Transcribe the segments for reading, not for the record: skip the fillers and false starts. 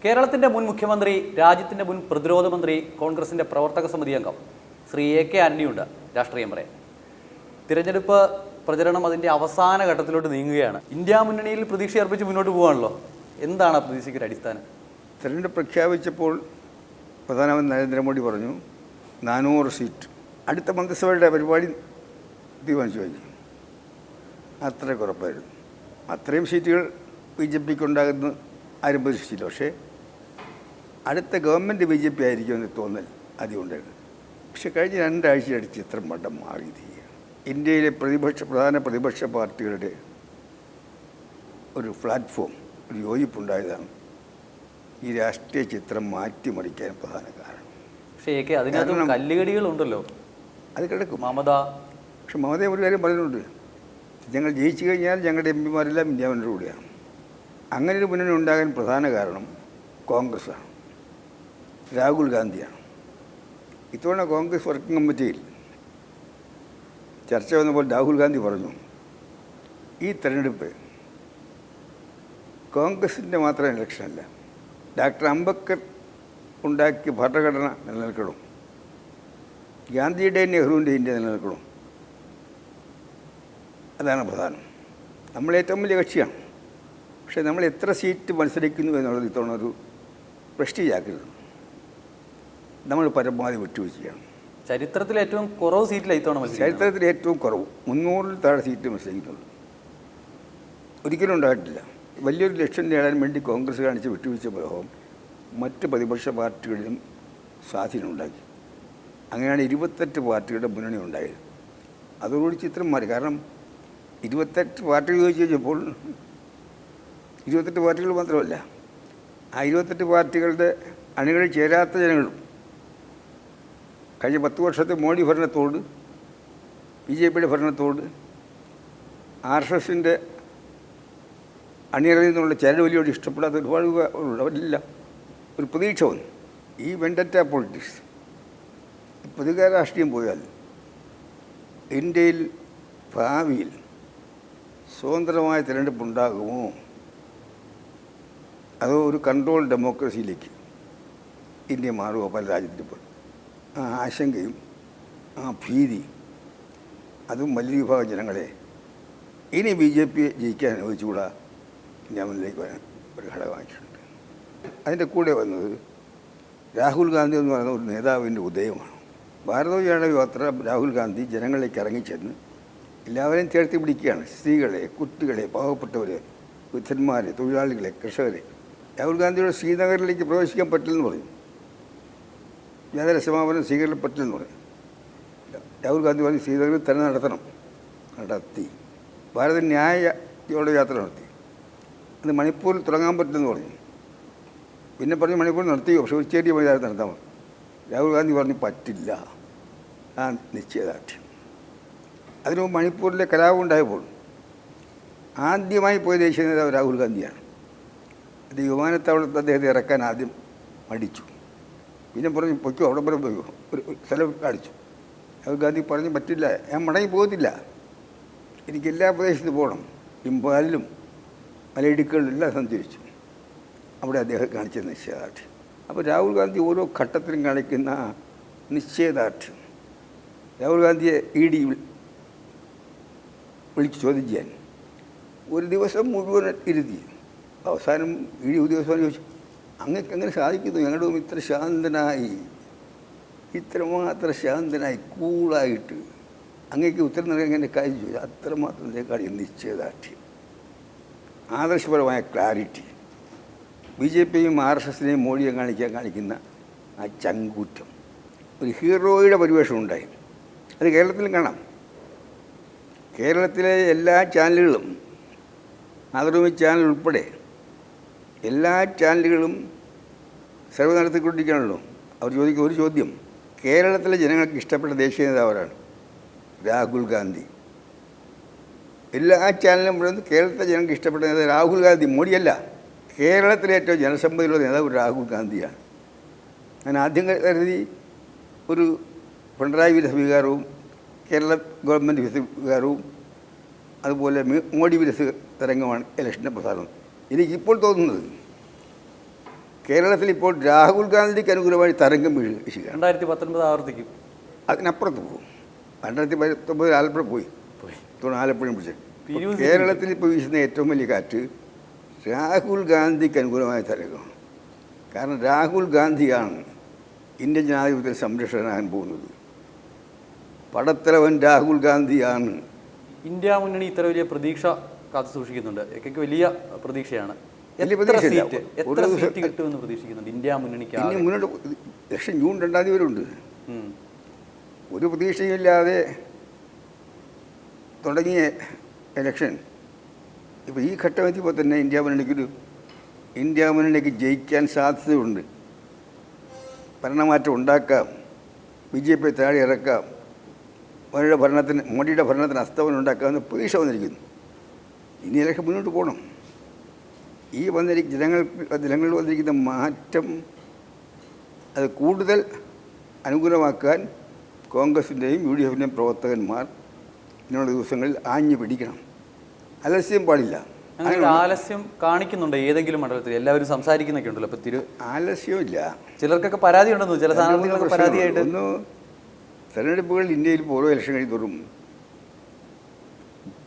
കേരളത്തിൻ്റെ മുൻ മുഖ്യമന്ത്രി, രാജ്യത്തിൻ്റെ മുൻ പ്രതിരോധ മന്ത്രി, കോൺഗ്രസിൻ്റെ പ്രവർത്തക സമിതി അംഗം ശ്രീ A.K. ആന്റണിയുണ്ട്. രാഷ്ട്രീയം പറയാം. തിരഞ്ഞെടുപ്പ് പ്രചരണം അതിൻ്റെ അവസാന ഘട്ടത്തിലോട്ട് നീങ്ങുകയാണ്. ഇന്ത്യ മുന്നണിയിൽ പ്രതീക്ഷ അർപ്പിച്ച് മുന്നോട്ട് പോകാണല്ലോ. എന്താണ് ആ പ്രതീക്ഷയ്ക്കൊരു അടിസ്ഥാനം? തിരഞ്ഞെടുപ്പ് പ്രഖ്യാപിച്ചപ്പോൾ പ്രധാനമന്ത്രി നരേന്ദ്രമോദി പറഞ്ഞു 400 സീറ്റ് അടുത്ത മന്ത്രിസഭയുടെ പരിപാടി തീരുമാനിച്ചു കഴിഞ്ഞു. അത്രയ്ക്ക് ഉറപ്പായിരുന്നു. അത്രയും സീറ്റുകൾ BJP ഉണ്ടാകുന്ന ആരും പ്രതീക്ഷിച്ചില്ല. പക്ഷേ അടുത്ത ഗവൺമെൻറ് BJP ആയിരിക്കുമെന്ന് തോന്നൽ ആദ്യം ഉണ്ടായിരുന്നു. പക്ഷെ കഴിഞ്ഞ 2 ആഴ്ചയുടെ ചിത്രം മണ്ടം മാറിയിരിക്കുകയാണ്. ഇന്ത്യയിലെ പ്രധാന പ്രതിപക്ഷ പാർട്ടികളുടെ ഒരു പ്ലാറ്റ്ഫോം, ഒരു യോജിപ്പുണ്ടായതാണ് ഈ രാഷ്ട്രീയ ചിത്രം മാറ്റിമറിക്കാൻ പ്രധാന കാരണം. പക്ഷേ അതിനകത്ത് കല്ലുകടികളുണ്ടല്ലോ. അത് കിടക്കും. പക്ഷെ മമത ഒരു കാര്യം പറയുന്നുണ്ട്, ഞങ്ങൾ ജയിച്ചു കഴിഞ്ഞാൽ ഞങ്ങളുടെ MP മാരെല്ലാം ഇന്ത്യ മുന്നണിയുടെ കൂടെയാണ്. അങ്ങനെ ഒരു മുന്നണി ഉണ്ടാകാൻ പ്രധാന കാരണം കോൺഗ്രസ്സാണ്, രാഹുൽ ഗാന്ധിയാണ്. ഇത്തവണ കോൺഗ്രസ് വർക്കിംഗ് കമ്മിറ്റിയിൽ ചർച്ച വന്നപ്പോൾ രാഹുൽ ഗാന്ധി പറഞ്ഞു, ഈ തെരഞ്ഞെടുപ്പ് കോൺഗ്രസിൻ്റെ മാത്രം ഇലക്ഷനല്ല, ഡോക്ടർ അംബേദ്കർ ഉണ്ടാക്കിയ ഭരണഘടന നിലനിൽക്കണം, ഗാന്ധിയുടെയും നെഹ്റുവിൻ്റെയും ഇന്ത്യ നിലനിൽക്കണം. അതാണ് പ്രധാനം. നമ്മൾ ഏറ്റവും വലിയ കക്ഷിയാണ്. പക്ഷേ നമ്മൾ എത്ര സീറ്റ് മത്സരിക്കുന്നു എന്നുള്ളത് ഇത്തവണ ഒരു പ്രസ്റ്റീജാക്കരുത്. നമ്മൾ പരമാവധി വിട്ടുവീഴ്ചയാണ്. ചരിത്രത്തിൽ ഏറ്റവും കുറവ് സീറ്റിലാണ് ഇത്തവണ. ചരിത്രത്തിൽ ഏറ്റവും കുറവ് 300-ൽ താഴെ സീറ്റ് മത്സരിക്കുന്നുള്ളൂ. ഒരിക്കലും ഉണ്ടായിട്ടില്ല. വലിയൊരു ലക്ഷ്യം നേടാൻ വേണ്ടി കോൺഗ്രസ് കാണിച്ച വിട്ടുവീഴ്ച പ്രഭാവം മറ്റ് പ്രതിപക്ഷ പാർട്ടികളിലും സ്വാധീനമുണ്ടാക്കി. അങ്ങനെയാണ് 28 പാർട്ടികളുടെ മുന്നണി ഉണ്ടായത്. അതോടുകൂടി ചിത്രം മാറി. കാരണം 28 പാർട്ടികൾ ചോദിച്ചു കഴിഞ്ഞപ്പോൾ 28 പാർട്ടികൾ മാത്രമല്ല, ആ 28 പാർട്ടികളുടെ അണികളിൽ ചേരാത്ത ജനങ്ങളും കഴിഞ്ഞ 10 വർഷത്തെ മോഡി ഭരണത്തോട്, BJP ഭരണത്തോട്, RSSൻ്റെ അണിയറയിൽ നിന്നുള്ള ചരടുവലിയോട് ഇഷ്ടപ്പെടാത്ത ഒരുപാട് അവരില്ല. ഒരു പ്രതീക്ഷ വന്നു. ഈ വെണ്ടറ്റ പൊളിറ്റിക്സ്, പ്രതികാര രാഷ്ട്രീയം പോയാൽ ഇന്ത്യയിൽ ഭാവിയിൽ സ്വതന്ത്രമായ തിരഞ്ഞെടുപ്പ് ഉണ്ടാകുമോ, അതോ ഒരു കൺട്രോൾ ഡെമോക്രസിയിലേക്ക് ഇന്ത്യ മാറുമോ? പല രാജ്യത്തിപ്പോൾ ആ ആശങ്കയും ആ ഭീതി, അതും വലിയ വിഭാഗം ജനങ്ങളെ ഇനി BJP ജയിക്കാൻ അനുവദിച്ചുകൂടാ ഇന്ത്യ മുന്നിലേക്ക് വരാൻ ഒരു ഘടകമായിട്ടുണ്ട്. അതിൻ്റെ കൂടെ വന്നത് രാഹുൽ ഗാന്ധി എന്ന് പറയുന്ന ഒരു നേതാവിൻ്റെ ഉദയമാണ്. ഭാരതീയ യാത്ര രാഹുൽ ഗാന്ധി ജനങ്ങളിലേക്ക് ഇറങ്ങിച്ചെന്ന് എല്ലാവരെയും ചേർത്ത് പിടിക്കുകയാണ്. സ്ത്രീകളെ, കുട്ടികളെ, പാവപ്പെട്ടവരെ, വൃദ്ധന്മാരെ, തൊഴിലാളികളെ, കർഷകരെ. രാഹുൽ ഗാന്ധിയുടെ ശ്രീനഗറിലേക്ക് പ്രവേശിക്കാൻ പറ്റില്ലെന്ന് പറയും. യാതൊരു സമാപനം സ്വീകരിക്കാൻ പറ്റില്ലെന്ന് പറയും. രാഹുൽ ഗാന്ധി പറഞ്ഞ് ശ്രീനഗറിൽ തന്നെ നടത്തി. ഭാരത ന്യായ യാത്ര നടത്തി. അത് മണിപ്പൂരിൽ തുടങ്ങാൻ പറ്റില്ലെന്ന് പറഞ്ഞു. പിന്നെ പറഞ്ഞ് മണിപ്പൂരിൽ നടത്തിയോ, പക്ഷേ ഒരു ചെറിയ മൈതാനത്ത് നടത്താൻ പറഞ്ഞു. രാഹുൽ ഗാന്ധി പറഞ്ഞ് പറ്റില്ല, ആ നിശ്ചയദാർഢ്യം. അതിന് മണിപ്പൂരിലെ കലാപം ഉണ്ടായപ്പോൾ ആദ്യമായി പോയ ദേശീയ നേതാവ് രാഹുൽ ഗാന്ധിയാണ്. അത് വിമാനത്താവളത്തിൽ അദ്ദേഹത്തെ ഇറക്കാൻ ആദ്യം മടിച്ചു. പിന്നെ പറഞ്ഞു പൊയ്ക്കോ, അവിടെ വരെ പോയോ, ഒരു സ്ഥലം കാണിച്ചു. രാഹുൽ ഗാന്ധി പറഞ്ഞു പറ്റില്ല, ഞാൻ മടങ്ങി പോകത്തില്ല, എനിക്ക് എല്ലാ പ്രദേശത്തും പോകണം. ഇംഫാലിലും മലയിടുക്കുകളിലും എല്ലാം സഞ്ചരിച്ചു. അവിടെ അദ്ദേഹം കാണിച്ച നിശ്ചയദാർഢ്യം. അപ്പോൾ രാഹുൽ ഗാന്ധി ഓരോ ഘട്ടത്തിലും കാണിക്കുന്ന നിശ്ചയദാർഢ്യം, രാഹുൽ ഗാന്ധിയെ ED വിളിച്ച് ചോദ്യം ചെയ്യാൻ ഒരു ദിവസം മുഴുവൻ ഇരുത്തി. അവസാനം ED ഉദ്യോഗസ്ഥൻ ചോദിച്ചു, അങ്ങക്ക് എങ്ങനെ സാധിക്കുന്നു ഞങ്ങളുടെ ഇത്ര ശാന്തനായി, ഇത്രമാത്രം ശാന്തനായി കൂളായിട്ട് അങ്ങേക്ക് ഉത്തരം നൽകാൻ എങ്ങനെ കാര്യം ചോദിച്ചു? അത്രമാത്രം കാര്യം നിശ്ചയദാർഢ്യം, ആദർശപരമായ ക്ലാരിറ്റി, BJPയും RSSനെയും മോഡിയെ കാണിക്കുന്ന ആ ചങ്കൂറ്റം, ഒരു ഹീറോയുടെ പരിവേഷം ഉണ്ടായി. അത് കേരളത്തിലും കാണാം. കേരളത്തിലെ എല്ലാ ചാനലുകളും, മാതൃഭൂമി ചാനൽ ഉൾപ്പെടെ എല്ലാ ചാനലുകളും സർവ്വേ നടത്തിക്കൊണ്ടിരിക്കുകയാണല്ലോ. അവർ ചോദിക്കുന്ന ഒരു ചോദ്യം, കേരളത്തിലെ ജനങ്ങൾക്ക് ഇഷ്ടപ്പെട്ട ദേശീയ നേതാവരാണ് രാഹുൽ ഗാന്ധി. എല്ലാ ചാനലും പറയുന്നത് കേരളത്തിലെ ജനങ്ങൾക്ക് ഇഷ്ടപ്പെട്ട നേതാവ് രാഹുൽ ഗാന്ധി, മോഡിയല്ല. കേരളത്തിലെ ഏറ്റവും ജനസമ്മതിയുള്ള നേതാവ് രാഹുൽ ഗാന്ധിയാണ്. ഞാൻ ആദ്യം കരുതി ഒരു പിണറായി വിരുദ്ധ വികാരവും കേരള ഗവൺമെൻറ് വിരുദ്ധ വികാരവും അതുപോലെ മോഡി വിരുദ്ധ തരംഗമാണ് ഇലക്ഷൻ്റെ പ്രധാനം. എനിക്കിപ്പോൾ തോന്നുന്നത് കേരളത്തിൽ ഇപ്പോൾ രാഹുൽ ഗാന്ധിക്ക് അനുകൂലമായി തരംഗം വീഴുകയാണ്. 2019 ആവർത്തിക്കും. അതിനപ്പുറത്ത് പോകും. 2019 ആലപ്പുഴ പോയി, ആലപ്പുഴയും പിടിച്ച്. PUC കേരളത്തിൽ ഇപ്പോൾ വീശുന്ന ഏറ്റവും വലിയ കാറ്റ് രാഹുൽ ഗാന്ധിക്ക് അനുകൂലമായ തരംഗമാണ്. കാരണം രാഹുൽ ഗാന്ധിയാണ് ഇന്ത്യൻ ജനാധിപത്യ സംരക്ഷകനാകാൻ പോകുന്നത്. പടത്തലവൻ രാഹുൽ ഗാന്ധിയാണ്. ഇന്ത്യ മുന്നണി ഇത്ര വലിയ പ്രതീക്ഷ കാത്തു സൂക്ഷിക്കുന്നുണ്ട്. ഒക്കെ വലിയ പ്രതീക്ഷയാണ്. വലിയ എത്ര പ്രതീക്ഷയില്ല. സീറ്റ് കിട്ടുമെന്ന് പ്രതീക്ഷിക്കുന്നുണ്ട് ഇന്ത്യ മുന്നണിക്ക്? ഇനി മുന്നോട്ട് ഇലക്ഷൻ ജൂൺ 2 വരെ ഉണ്ട്. ഒരു പ്രതീക്ഷയില്ലാതെ തുടങ്ങിയ ഇലക്ഷൻ ഇപ്പോൾ ഈ ഘട്ടം എത്തിയപ്പോൾ തന്നെ ഇന്ത്യ മുന്നണിക്ക് ജയിക്കാൻ സാധ്യതയുണ്ട്. ഭരണമാറ്റം ഉണ്ടാക്കാം, BJP താഴെ ഇറക്കാം, മോഡിയുടെ ഭരണത്തിന് അസ്തമനം ഉണ്ടാക്കാമെന്ന് പ്രതീക്ഷ വന്നിരിക്കുന്നു. ഇനി ഇലക്ഷൻ മുന്നോട്ട് പോകണം. ഈ ജനങ്ങളിൽ വന്നിരിക്കുന്ന മാറ്റം അത് കൂടുതൽ അനുകൂലമാക്കാൻ കോൺഗ്രസിൻ്റെയും UDFിൻ്റെയും പ്രവർത്തകന്മാർ ഇങ്ങനെയുള്ള ദിവസങ്ങളിൽ ആഞ്ഞു പിടിക്കണം. അലസ്യം പാടില്ല. അങ്ങനെ ആലസ്യം കാണിക്കുന്നുണ്ട് ഏതെങ്കിലും മണ്ഡലത്തിൽ? എല്ലാവരും സംസാരിക്കുന്നൊക്കെ ഉണ്ടല്ലോ. അപ്പോൾ ആലസ്യമില്ല. ചിലർക്കൊക്കെ പരാതി ഉണ്ടെന്നു, ചില സ്ഥാനാർത്ഥികൾക്ക് പരാതിയായിട്ട്. ഒന്ന്, തെരഞ്ഞെടുപ്പുകൾ ഇന്ത്യയിൽ ഓരോ ഇലക്ഷൻ കഴിയുന്നതോറും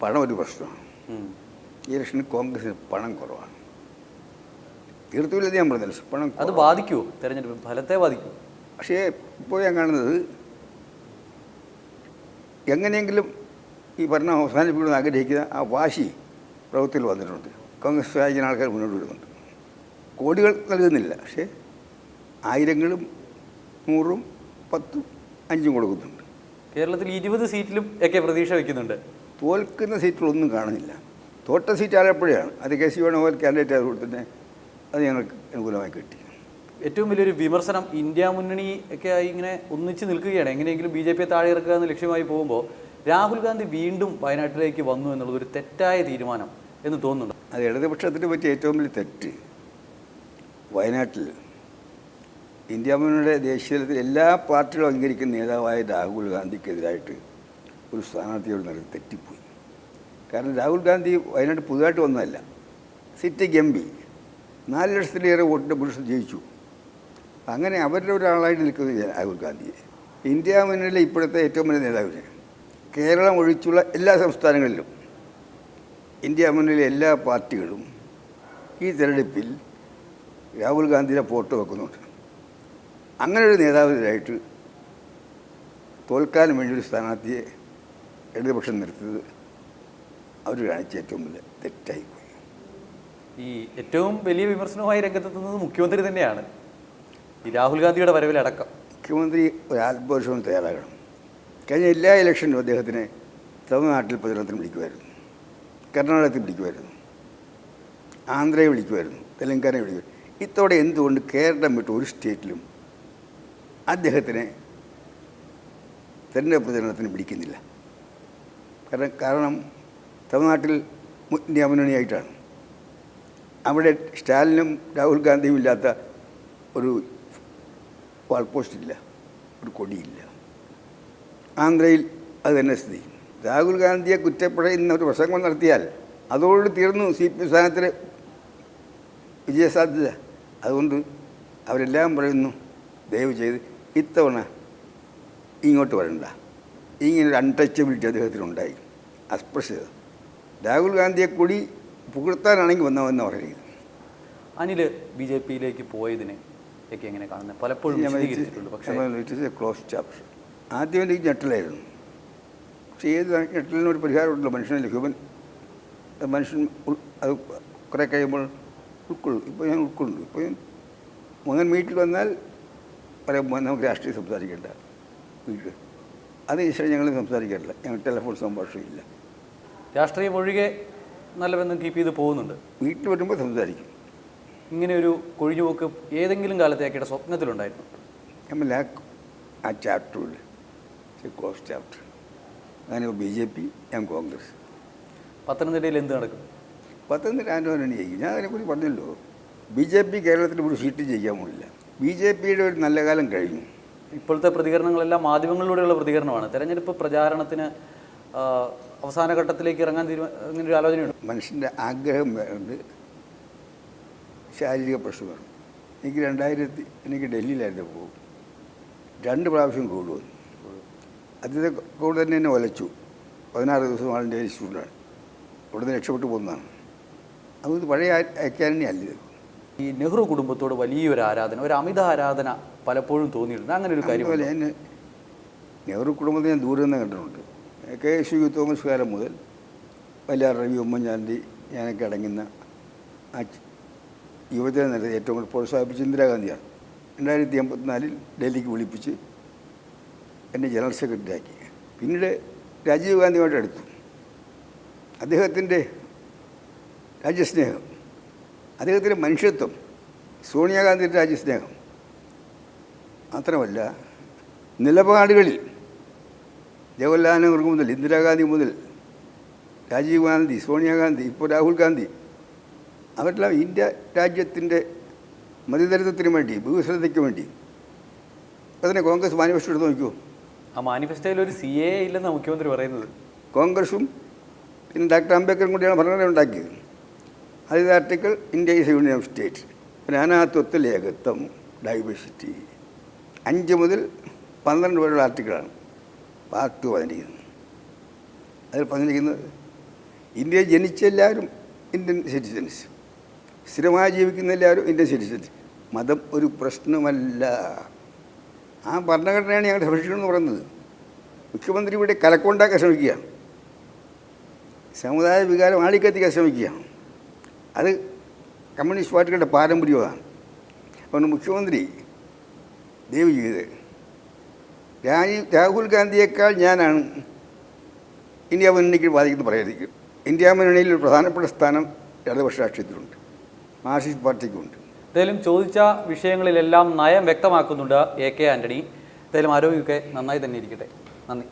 പണം ഒരു പ്രശ്നമാണ്. ഈ ഇലക്ഷനിൽ കോൺഗ്രസിന് പണം കുറവാണ്. തീർത്തുമില്ലെന്ന് ഞാൻ പറഞ്ഞില്ല, പണം അത് ബാധിക്കുമോ? തെരഞ്ഞെടുപ്പ് ഫലത്തെ ബാധിക്കുമോ? പക്ഷേ ഇപ്പോൾ ഞാൻ കാണുന്നത് എങ്ങനെയെങ്കിലും ഈ ഭരണം അവസാനിപ്പിക്കണമെന്ന് ആഗ്രഹിക്കുന്ന ആ വാശി പ്രവൃത്തിയിൽ വന്നിട്ടുണ്ട്. കോൺഗ്രസ് സഹായിക്കുന്ന ആൾക്കാർ മുന്നോട്ട് വരുന്നുണ്ട്. കോടികൾ നൽകുന്നില്ല, പക്ഷേ ആയിരങ്ങളും 100ഉം 10ഉം 5ഉം കൊടുക്കുന്നുണ്ട്. കേരളത്തിൽ 20 സീറ്റിലും ഒക്കെ പ്രതീക്ഷ വയ്ക്കുന്നുണ്ട്. തോൽക്കുന്ന സീറ്റുകളൊന്നും കാണുന്നില്ല. തോറ്റ സീറ്റ് ആലപ്പുഴയാണ്. അത് KC വേണുഗോപാൽ കാൻഡിഡേറ്റ് ആയതുകൊണ്ട് തന്നെ അത് ഞങ്ങൾക്ക് അനുകൂലമായി കിട്ടി. ഏറ്റവും വലിയൊരു വിമർശനം ഇന്ത്യ മുന്നണി ഒക്കെ ആയി ഇങ്ങനെ ഒന്നിച്ച് നിൽക്കുകയാണ്. എങ്ങനെയെങ്കിലും BJP താഴെ ഇറക്കുക എന്ന ലക്ഷ്യമായി പോകുമ്പോൾ രാഹുൽ ഗാന്ധി വീണ്ടും വയനാട്ടിലേക്ക് വന്നു എന്നുള്ളത് ഒരു തെറ്റായ തീരുമാനം എന്ന് തോന്നുന്നുണ്ട്. അത് ഇടതുപക്ഷത്തിന് പറ്റിയ ഏറ്റവും വലിയ തെറ്റ്, വയനാട്ടിൽ ഇന്ത്യ മുന്നണിയുടെ ദേശീയ തലത്തിൽ എല്ലാ പാർട്ടികളും അംഗീകരിക്കുന്ന നേതാവായ രാഹുൽ ഗാന്ധിക്കെതിരായിട്ട് ഒരു സ്ഥാനാർത്ഥിയോട് നടത്തി തെറ്റിപ്പോയി. കാരണം രാഹുൽ ഗാന്ധി വയനാട് പുതുതായിട്ട് വന്നതല്ല. സിറ്റിംഗ് MP 4 ലക്ഷത്തിലേറെ വോട്ടിൻ്റെ പുരുഷൻ ജയിച്ചു. അങ്ങനെ അവരുടെ ഒരാളായിട്ട് നിൽക്കുന്നത് രാഹുൽ ഗാന്ധിയെ. ഇന്ത്യ മുന്നണിയിലെ ഇപ്പോഴത്തെ ഏറ്റവും വലിയ നേതാവിനെ കേരളം ഒഴിച്ചുള്ള എല്ലാ സംസ്ഥാനങ്ങളിലും ഇന്ത്യ മുന്നണിയിലെ എല്ലാ പാർട്ടികളും ഈ തെരഞ്ഞെടുപ്പിൽ രാഹുൽ ഗാന്ധിയുടെ ഫോട്ടോ വെക്കുന്നുണ്ട്. അങ്ങനെ ഒരു നേതാവിനെതിരായിട്ട് തോൽക്കാനും വേണ്ടി ഒരു സ്ഥാനാർത്ഥിയെ ഇടതുപക്ഷം നിർത്തിയത് അവർ കാണിച്ച ഏറ്റവും വലിയ തെറ്റായിപ്പോയി. ഈ ഏറ്റവും വലിയ വിമർശനവുമായി രംഗത്തെത്തുന്നത് മുഖ്യമന്ത്രി തന്നെയാണ്. ഈ രാഹുൽ ഗാന്ധിയുടെ വരവിലടക്കം മുഖ്യമന്ത്രി ഒരു ആത്മപരിശോധന തയ്യാറാകണം. കഴിഞ്ഞ എല്ലാ ഇലക്ഷനിലും അദ്ദേഹത്തിനെ തമിഴ്നാട്ടിൽ പ്രചരണത്തിന് വിളിക്കുമായിരുന്നു, കർണാടകത്തിൽ വിളിക്കുമായിരുന്നു, ആന്ധ്രയെ വിളിക്കുമായിരുന്നു, തെലങ്കാനയെ വിളിക്കുമായിരുന്നു. ഇത്തവണ എന്തുകൊണ്ട് കേരളം വിട്ട് ഒരു സ്റ്റേറ്റിലും അദ്ദേഹത്തിനെ തെരഞ്ഞെടുപ്പ് പ്രചരണത്തിന് വിളിക്കുന്നില്ല? കാരണം തമിഴ്നാട്ടിൽ ഇന്ത്യ മുന്നണിയായിട്ടാണ്. അവിടെ സ്റ്റാലിനും രാഹുൽ ഗാന്ധിയും ഇല്ലാത്ത ഒരു വാൾ പോസ്റ്റില്ല, ഒരു കൊടിയില്ല. ആന്ധ്രയിൽ അത് തന്നെ സ്ഥിതി. രാഹുൽ ഗാന്ധിയെ കുറ്റപ്പെടുന്ന ഒരു പ്രസംഗം നടത്തിയാൽ അതോട് തീർന്നു CPM സ്ഥാനത്തിന് വിജയസാധ്യത. അതുകൊണ്ട് അവരെല്ലാം പറയുന്നു, ദയവ് ചെയ്ത് ഇത്തവണ ഇങ്ങോട്ട് വരണ്ട. ഇങ്ങനൊരു അൺടച്ചബിലിറ്റി അദ്ദേഹത്തിനുണ്ടായി, അസ്പൃശ്യത. രാഹുൽ ഗാന്ധിയെ കൂടി പുകഴ്ത്താനാണെങ്കിൽ വന്നവെന്ന് പറയുന്നത്. അനിൽ BJPയിലേക്ക് പോയതിനെ ഒക്കെ എങ്ങനെ കാണുന്നത്? പലപ്പോഴും വിശദീകരിച്ചിട്ടുണ്ട്. പക്ഷേ it is A close chapter. ആദ്യം എനിക്ക് ഞെട്ടലായിരുന്നു. പക്ഷേ ഏത് ഞെട്ടലിനും ഒരു പരിഹാരമുണ്ടല്ലോ. മനുഷ്യൻ അത് കുറേ കഴിയുമ്പോൾ ഉൾക്കൊള്ളും. ഇപ്പോൾ ഞാൻ ഉൾക്കൊള്ളു. ഇപ്പോൾ മകൻ വീട്ടിൽ വന്നാൽ പറയുമ്പോൾ നമുക്ക് രാഷ്ട്രീയം സംസാരിക്കേണ്ട വീട്ടിൽ. അതിനുശേഷം ഞങ്ങൾ സംസാരിക്കാറില്ല. ഞങ്ങൾ ടെലിഫോൺ സംഭാഷണമില്ല. രാഷ്ട്രീയം ഒഴികെ നല്ല ബന്ധം കീപ്പ് ചെയ്ത് പോകുന്നുണ്ട്. വീട്ടിൽ വരുമ്പോൾ സംസാരിക്കും. ഇങ്ങനെ ഒരു കൊഴിഞ്ഞുപോക്ക് ഏതെങ്കിലും കാലത്തേക്കിടെ സ്വപ്നത്തിലുണ്ടായിരുന്നു? ആ ചാപ്റ്ററിൽ ക്ലോസ് ചാപ്റ്റർ. അങ്ങനെ BJP, ഞാൻ കോൺഗ്രസ്. പത്തനംതിട്ടയിൽ എന്ത് നടക്കും? പത്തനംതിട്ട ആന്റോണി ജയിക്കും. ഞാൻ അതിനെക്കുറിച്ച് പറഞ്ഞല്ലോ. BJP കേരളത്തിൽ ഒരു സീറ്റ് ജയിക്കാൻ പോകില്ല. BJPയുടെ ഒരു നല്ല കാലം കഴിഞ്ഞു. ഇപ്പോഴത്തെ പ്രതികരണങ്ങളെല്ലാം മാധ്യമങ്ങളിലൂടെയുള്ള പ്രതികരണമാണ്. തെരഞ്ഞെടുപ്പ് പ്രചാരണത്തിന് അവസാന ഘട്ടത്തിലേക്ക് ഇറങ്ങാൻ ഇങ്ങനെ ഒരു ആലോചനയുണ്ട്. മനുഷ്യൻ്റെ ആഗ്രഹം വേണ്ടത് ശാരീരിക പ്രശ്നമാണ്. എനിക്ക് ഡൽഹിയിലായിരുന്നു പോകും. 2 പ്രാവശ്യം കോവിഡ് വന്നു. ആദ്യത്തെ കോവിഡ് തന്നെ എന്നെ ഒലച്ചു. 16 ദിവസം ആളിൻ്റെ ഇൻസ്റ്റിറ്റ്യൂട്ടിലാണ്. ഇവിടെ നിന്ന് രക്ഷപ്പെട്ടു പോകുന്നതാണ്. അത് പഴയ അക്കാദമി അല്ല. ഈ നെഹ്റു കുടുംബത്തോട് വലിയൊരു ആരാധന, ഒരു അമിത ആരാധന പലപ്പോഴും തോന്നിയിട്ടുണ്ട്. അങ്ങനെ ഒരു കാര്യം അതുപോലെ തന്നെ നെഹ്റു കുടുംബത്തെ ഞാൻ ദൂരെ നിന്ന് കണ്ടിട്ടുണ്ട്. KSU യൂത്ത് കോൺഗ്രസ് കാലം മുതൽ വല്ലാർ രവി, ഉമ്മൻചാണ്ടി, ഞാനൊക്കെ അടങ്ങുന്ന ആ യുവജന നില ഏറ്റവും കൂടുതൽ പ്രോത്സാഹിപ്പിച്ച ഇന്ദിരാഗാന്ധിയാണ്. 1984 ഡൽഹിക്ക് വിളിപ്പിച്ച് എന്നെ ജനറൽ സെക്രട്ടറി ആക്കി. പിന്നീട് രാജീവ് ഗാന്ധിയുമായിട്ട് അടുത്തു. അദ്ദേഹത്തിൻ്റെ രാജ്യസ്നേഹം, അദ്ദേഹത്തിൻ്റെ മനുഷ്യത്വം, സോണിയാഗാന്ധിയുടെ രാജ്യസ്നേഹം മാത്രമല്ല, നിലപാടുകളിൽ ജവഹർലാൽ നെഹ്റു മുതൽ ഇന്ദിരാഗാന്ധി മുതൽ രാജീവ് ഗാന്ധി, സോണിയാഗാന്ധി, ഇപ്പോൾ രാഹുൽ ഗാന്ധി, അവരെല്ലാം ഇന്ത്യ രാജ്യത്തിൻ്റെ മതേതരത്വത്തിന് വേണ്ടി, ഭൂശ്രദ്ധയ്ക്ക് വേണ്ടി അതിനെ കോൺഗ്രസ് മാനിഫെസ്റ്റോ എടുത്ത് നോക്കൂ. ആ മാനിഫെസ്റ്റോയിൽ ഒരു CAA ഇല്ലെന്നാണ് മുഖ്യമന്ത്രി പറയുന്നത്. കോൺഗ്രസും പിന്നെ ഡോക്ടർ അംബേദ്കറും കൂടിയാണ് ഭരണഘടന ഉണ്ടാക്കിയത്. അതിൽ article India is union of state, പിന്നെ നാനാത്വത്തിൽ ഏകത്വം, ഡൈവേഴ്സിറ്റി, 5 മുതൽ 12 വരെയുള്ള ആർട്ടിക്കിളാണ് പാർട്ട് പറഞ്ഞിരിക്കുന്നത്. അതിൽ പറഞ്ഞിരിക്കുന്നത് ഇന്ത്യയിൽ ജനിച്ച എല്ലാവരും ഇന്ത്യൻ സിറ്റിസൻസ്, സ്ഥിരമായി ജീവിക്കുന്ന എല്ലാവരും ഇന്ത്യൻ സിറ്റിസൻസ്, മതം ഒരു പ്രശ്നമല്ല. ആ ഭരണഘടനയാണ് ഞങ്ങൾ സംരക്ഷിക്കണമെന്ന് പറയുന്നത്. മുഖ്യമന്ത്രി ഇവിടെ കലക്കൊണ്ടാക്കാൻ ശ്രമിക്കുകയാണ്, സമുദായ വികാരം ആളിക്കത്തിക്കാൻ ശ്രമിക്കുകയാണ്. അത് കമ്മ്യൂണിസ്റ്റ് പാർട്ടികളുടെ പാരമ്പര്യമാണ്. അതുകൊണ്ട് മുഖ്യമന്ത്രി ദയവ് ചെയ്ത് രാഹുൽ ഗാന്ധിയേക്കാൾ ഞാനാണ് ഇന്ത്യ മുന്നണിക്ക് ബാധിക്കുന്നത് പറയരുത്. ഇന്ത്യ മുന്നണിയിൽ ഒരു പ്രധാനപ്പെട്ട സ്ഥാനം ഇടതുപക്ഷ രാഷ്ട്രീയത്തിലുണ്ട്, മാർക്സിസ്റ്റ് പാർട്ടിക്കുണ്ട്. എന്തായാലും ചോദിച്ച വിഷയങ്ങളിലെല്ലാം നയം വ്യക്തമാക്കുന്നുണ്ട് AK ആൻ്റണി. എന്തായാലും ആരോഗ്യമൊക്കെ നന്നായി തന്നെ ഇരിക്കട്ടെ. നന്ദി.